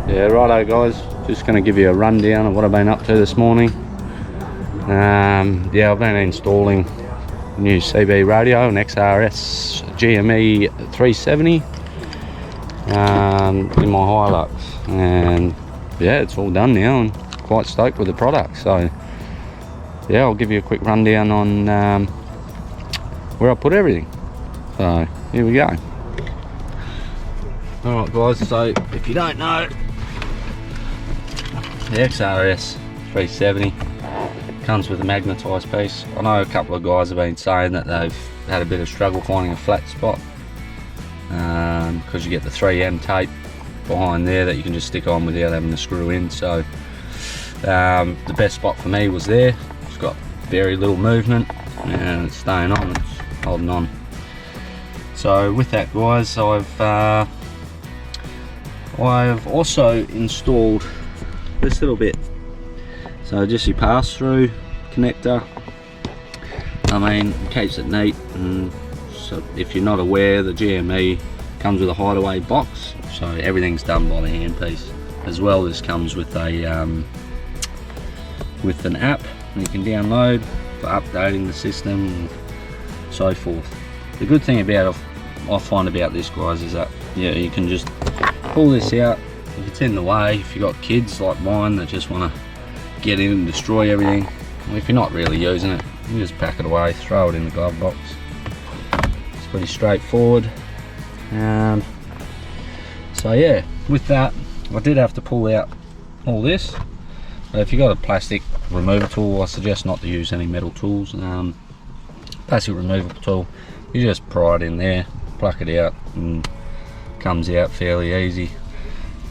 Yeah, righto guys, just going to give you a rundown of what I've been up to this morning. Yeah, I've been installing a new CB radio, an XRS GME 370 in my Hilux, and yeah, it's all done now and quite stoked with the product. So yeah, I'll give you a quick rundown on where I put everything. So here we go. Alright guys, so if you don't know, the XRS 370 comes with a magnetised piece. I know a couple of guys have been saying that they've had a bit of struggle finding a flat spot because you get the 3M tape behind there that you can just stick on without having to screw in. So the best spot for me was there. It's got very little movement and it's staying on, it's holding on. So with that guys, I've also installed this little bit. So just your pass through connector. I mean, it keeps it neat, and so if you're not aware, the GME comes with a hideaway box, so everything's done by the handpiece. As well, this comes with a with an app you can download for updating the system and so forth. The good thing about I find about this guys is that you can just pull this out if it's in the way. If you've got kids like mine that just want to get in and destroy everything, well, if you're not really using it, you just pack it away, throw it in the glove box. It's pretty straightforward. So yeah, with that, I did have to pull out all this, but if you've got a plastic removal tool, I suggest not to use any metal tools. Plastic removal tool, you just pry it in there, pluck it out, and comes out fairly easy.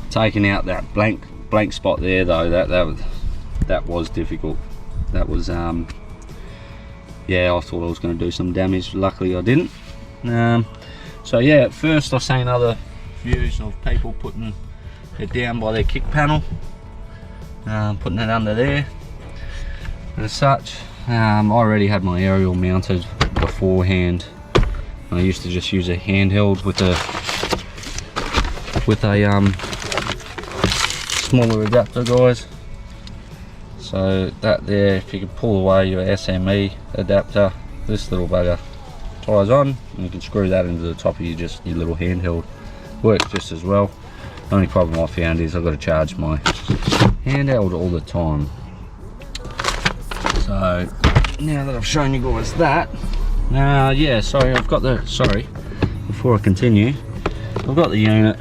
Taking out that blank spot there though, that was difficult. That was yeah, I thought I was going to do some damage. Luckily I didn't. So yeah, at first I've seen other views of people putting it down by their kick panel, putting it under there and as such. I already had my aerial mounted beforehand. I used to just use a handheld with a smaller adapter guys. So that there, if you can pull away your SME adapter, this little bugger ties on and you can screw that into the top of your little handheld. Works just as well. The only problem I found is I've got to charge my handheld all the time. So now that I've shown you guys that, yeah, sorry, before I continue, I've got the unit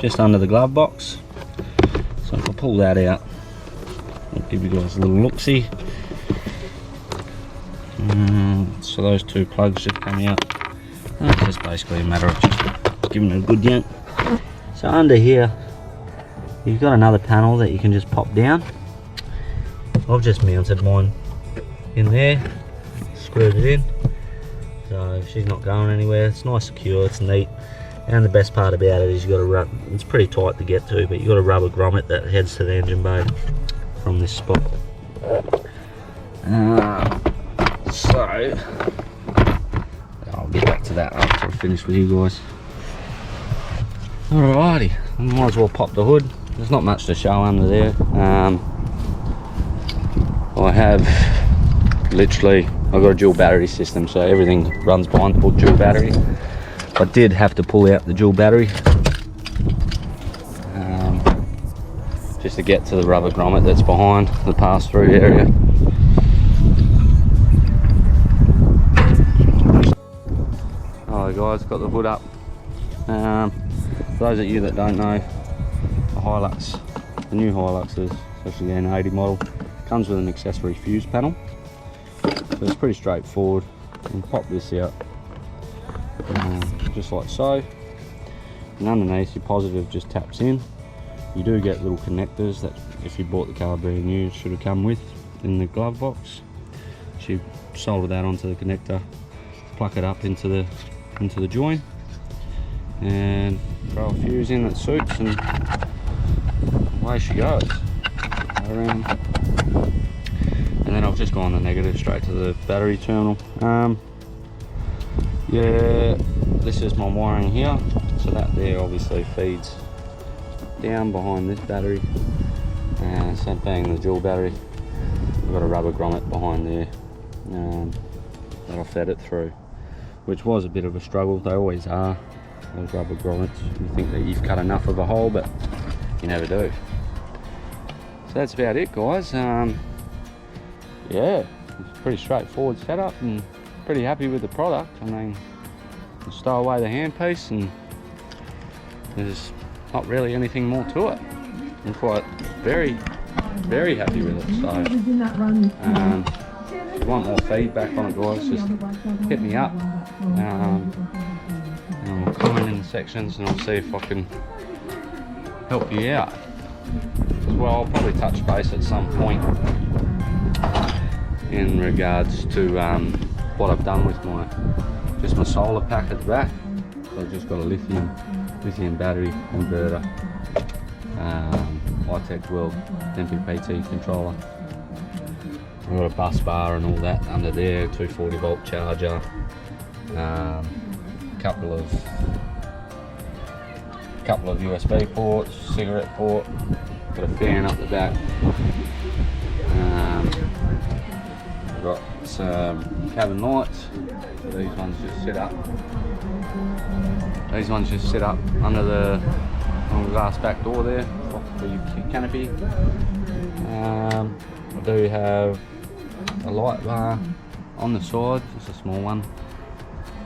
just under the glove box. So if I pull that out, I'll give you guys a little look-see. So those two plugs just come out. It's just basically a matter of just giving it a good yank. So under here, you've got another panel that you can just pop down. I've just mounted mine in there, screwed it in. So she's not going anywhere. It's nice, secure, it's neat. And the best part about it is you got to rub, it's pretty tight to get to, but you got to rubber grommet that heads to the engine bay from this spot. So I'll get back to that after I finish with you guys. Alrighty, I might as well pop the hood. There's not much to show under there. I have literally, I've got a dual battery system, so everything runs behind the dual battery. I did have to pull out the dual battery just to get to the rubber grommet that's behind the pass-through area. Alright guys, got the hood up. For those of you that don't know, the Hilux, the new Hiluxes, especially the N80 model, comes with an accessory fuse panel. So it's pretty straightforward. You can pop this out. Just like so, and underneath your positive just taps in. You do get little connectors that if you bought the car brand new should have come with in the glove box. So you solder that onto the connector, pluck it up into the joint, and throw a fuse in that suits, and away she goes. And then I've just gone the negative straight to the battery terminal. Yeah, this is my wiring here, so that there obviously feeds down behind this battery, and same thing, the dual battery. I've got a rubber grommet behind there that I fed it through, which was a bit of a struggle. They always are, those rubber grommets. You think that you've cut enough of a hole, but you never do. So that's about it, guys. Yeah, it's a pretty straightforward setup and pretty happy with the product. I mean, you stow away the handpiece and there's not really anything more to it. I'm quite very happy with it. So if you want more feedback on it, guys, just hit me up and I'll comment in the sections and I'll see if I can help you out. As well, I'll probably touch base at some point in regards to what I've done with my solar pack at the back. So I've just got a lithium battery inverter, high-tech world MPPT controller. I've got a bus bar and all that under there, 240 volt charger, couple of USB ports, cigarette port, got a fan up the back. Got some cabin lights. So these ones just sit up. Under the glass back door there for your canopy. I do have a light bar on the side, just a small one.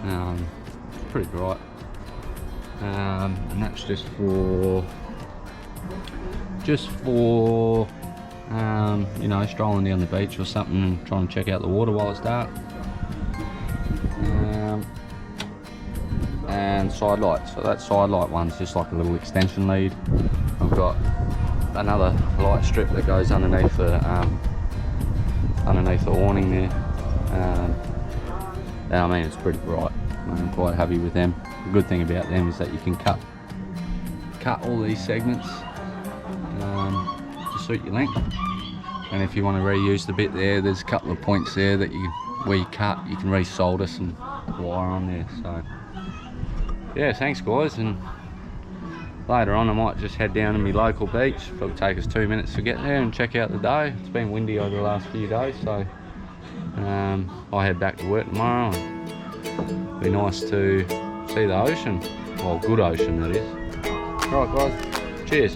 It's pretty bright. And that's just for you know, strolling down the beach or something and trying to check out the water while it's dark. And side lights. So that side light one's just like a little extension lead. I've got another light strip that goes underneath the awning there. And I mean, it's pretty bright. I'm quite happy with them. The good thing about them is that you can cut all these segments to suit your length. And if you want to reuse the bit there, there's a couple of points there that where you cut, you can resolder some wire on there. So yeah, thanks guys, and later on I might just head down to my local beach. It'll take us 2 minutes to get there and check out the day. It's been windy over the last few days, so I'll head back to work tomorrow. It'll be nice to see the ocean, well, good ocean that is. Alright guys, cheers.